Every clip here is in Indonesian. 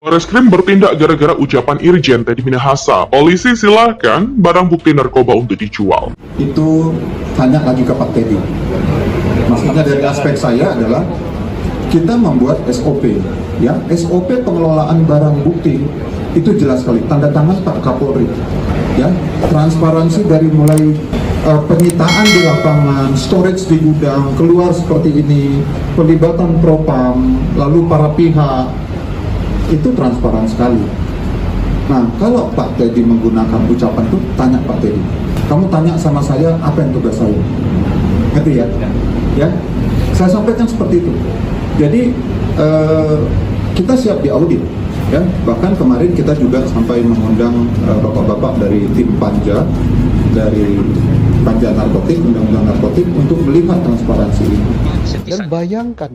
Bareskrim bertindak gara-gara ucapan Irjen Teddy Minahasa. Polisi silakan barang bukti narkoba untuk dijual. Itu tanya lagi ke Pak Teddy. Maksudnya dari aspek saya adalah kita membuat SOP, ya SOP pengelolaan barang bukti itu jelas sekali, tanda tangan Pak Kapolri, ya transparansi dari mulai penyitaan di lapangan, storage di gudang, keluar seperti ini, pelibatan propam, lalu para pihak, itu transparan sekali. Nah, kalau Pak Teddy menggunakan ucapan itu, tanya Pak Teddy. Kamu tanya sama saya, apa yang tugas saya? Ngerti ya? Ya, saya sampaikan seperti itu. Jadi, kita siap diaudit. Ya, bahkan kemarin kita juga sampai mengundang bapak-bapak dari tim Panja, dari Panja Narkotik, Undang-Undang Narkotik, untuk melihat transparansi ini. Dan bayangkan,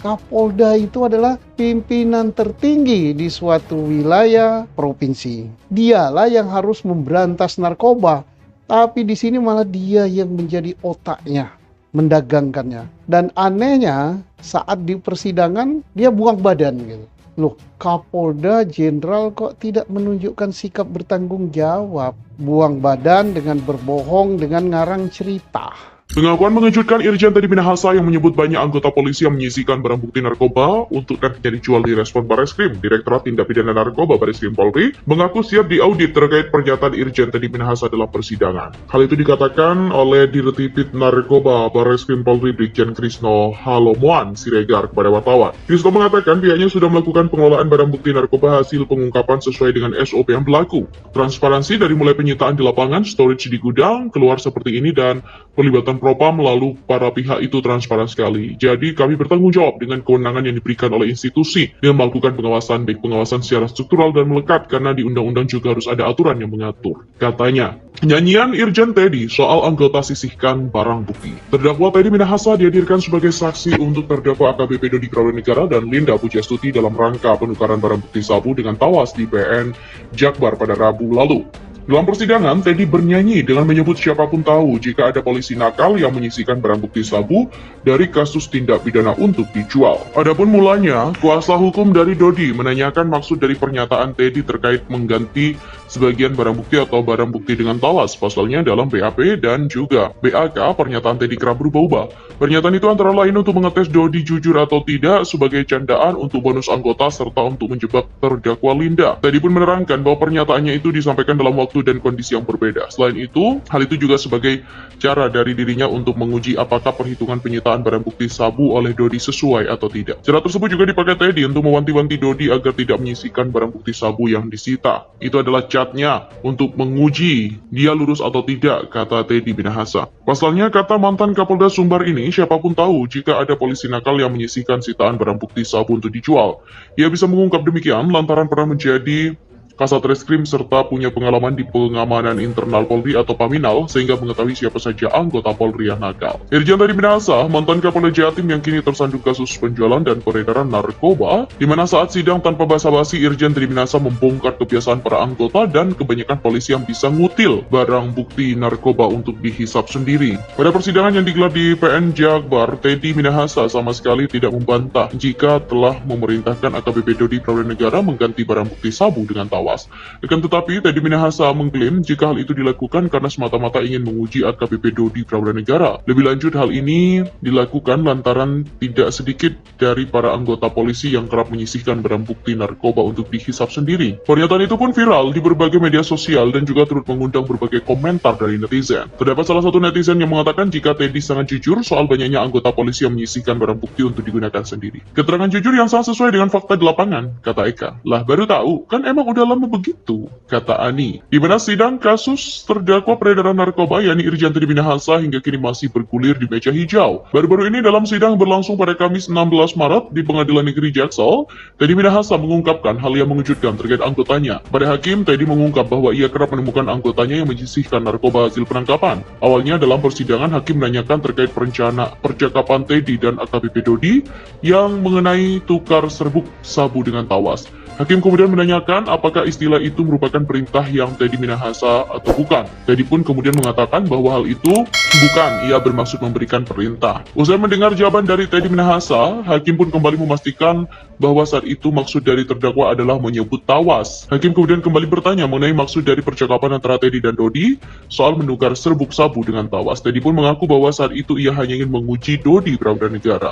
Kapolda itu adalah pimpinan tertinggi di suatu wilayah provinsi. Dialah yang harus memberantas narkoba, tapi di sini malah dia yang menjadi otaknya, mendagangkannya. Dan anehnya, saat di persidangan dia buang badan gitu. Loh, Kapolda Jenderal kok tidak menunjukkan sikap bertanggung jawab? Buang badan dengan berbohong, dengan ngarang cerita. Pengakuan mengejutkan Irjen Teddy Minahasa yang menyebut banyak anggota polisi yang menyisihkan barang bukti narkoba untuk nantinya dijual di respon Bareskrim. Direktorat Tindak Pidana Narkoba Bareskrim Polri mengaku siap diaudit terkait pernyataan Irjen Teddy Minahasa dalam persidangan. Hal itu dikatakan oleh Dirtipid Narkoba Bareskrim Polri Brigjen Krisno Halomuan Siregar kepada wartawan. Krisno mengatakan pihaknya sudah melakukan pengelolaan barang bukti narkoba hasil pengungkapan sesuai dengan SOP yang berlaku. Transparansi dari mulai penyitaan di lapangan, storage di gudang, keluar seperti ini, dan pelibatan propam lalu para pihak itu transparan sekali. Jadi kami bertanggung jawab dengan kewenangan yang diberikan oleh institusi dengan melakukan pengawasan, baik pengawasan secara struktural dan melekat, karena di undang-undang juga harus ada aturan yang mengatur. Katanya, nyanyian Irjen Teddy soal anggota sisihkan barang bukti. Terdakwa Teddy Minahasa dihadirkan sebagai saksi untuk terdakwa AKBP Dodi Prawirnegara dan Linda Pujastuti dalam rangka penukaran barang bukti sabu dengan tawas di PN Jakbar pada Rabu lalu. Dalam persidangan, Teddy bernyanyi dengan menyebut siapapun tahu jika ada polisi nakal yang menyisihkan barang bukti sabu dari kasus tindak pidana untuk dijual. Adapun mulanya, kuasa hukum dari Dodi menanyakan maksud dari pernyataan Teddy terkait mengganti sebagian barang bukti atau barang bukti dengan tawas, pasalnya dalam BAP dan juga BAK. Pernyataan Teddy kerap berubah-ubah. Pernyataan itu antara lain untuk mengetes Dodi jujur atau tidak sebagai candaan untuk bonus anggota serta untuk menjebak terdakwa Linda. Teddy pun menerangkan bahwa pernyataannya itu disampaikan dalam waktu dan kondisi yang berbeda. Selain itu, hal itu juga sebagai cara dari dirinya untuk menguji apakah perhitungan penyitaan barang bukti sabu oleh Dodi sesuai atau tidak. Cara tersebut juga dipakai Teddy untuk mewanti-wanti Dodi agar tidak menyisihkan barang bukti sabu yang disita. Itu adalah catnya untuk menguji dia lurus atau tidak, kata Teddy Minahasa. Pasalnya, kata mantan Kapolda Sumbar ini, siapapun tahu jika ada polisi nakal yang menyisihkan sitaan barang bukti sabu untuk dijual. Ia bisa mengungkap demikian lantaran pernah menjadi Kasat Reskrim serta punya pengalaman di pengamanan internal Polri atau Paminal, sehingga mengetahui siapa saja anggota Polri yang nakal. Irjen Teddy Minahasa, mantan Kapolda Jatim yang kini tersandung kasus penjualan dan peredaran narkoba, di mana saat sidang tanpa basa-basi Irjen Teddy Minahasa membongkar kebiasaan para anggota dan kebanyakan polisi yang bisa ngutil barang bukti narkoba untuk dihisap sendiri. Pada persidangan yang digelar di PN Jakbar, Teddy Minahasa sama sekali tidak membantah jika telah memerintahkan AKBP Dodi Prawirnegara mengganti barang bukti sabu dengan tawas. Akan tetapi, Teddy Minahasa mengklaim jika hal itu dilakukan karena semata-mata ingin menguji AKBP Dodi Prawirnegara. Lebih lanjut, hal ini dilakukan lantaran tidak sedikit dari para anggota polisi yang kerap menyisihkan barang bukti narkoba untuk dihisap sendiri. Pernyataan itu pun viral di berbagai media sosial dan juga turut mengundang berbagai komentar dari netizen. Terdapat salah satu netizen yang mengatakan jika Teddy sangat jujur soal banyaknya anggota polisi yang menyisihkan barang bukti untuk digunakan sendiri. Keterangan jujur yang sangat sesuai dengan fakta di lapangan, kata Eka. Lah, baru tahu, kan emang udah lama begitu, kata Ani. Di mana sidang kasus terdakwa peredaran narkoba yakni Irjen Teddy Minahasa hingga kini masih bergulir di meja hijau. Baru-baru ini dalam sidang berlangsung pada Kamis 16 Maret di Pengadilan Negeri Jaksel, Teddy Minahasa mengungkapkan hal yang mengejutkan terkait anggotanya. Pada hakim, Teddy mengungkap bahwa ia kerap menemukan anggotanya yang menyisihkan narkoba hasil penangkapan. Awalnya dalam persidangan, hakim menanyakan terkait percakapan Teddy dan AKBP Dodi yang mengenai tukar serbuk sabu dengan tawas. Hakim kemudian menanyakan apakah istilah itu merupakan perintah yang Teddy Minahasa atau bukan. Teddy pun kemudian mengatakan bahwa hal itu bukan, ia bermaksud memberikan perintah. Usai mendengar jawaban dari Teddy Minahasa, hakim pun kembali memastikan bahwa saat itu maksud dari terdakwa adalah menyebut tawas. Hakim kemudian kembali bertanya mengenai maksud dari percakapan antara Teddy dan Dodi soal menukar serbuk sabu dengan tawas. Teddy pun mengaku bahwa saat itu ia hanya ingin menguji Dodi Pramudinegara.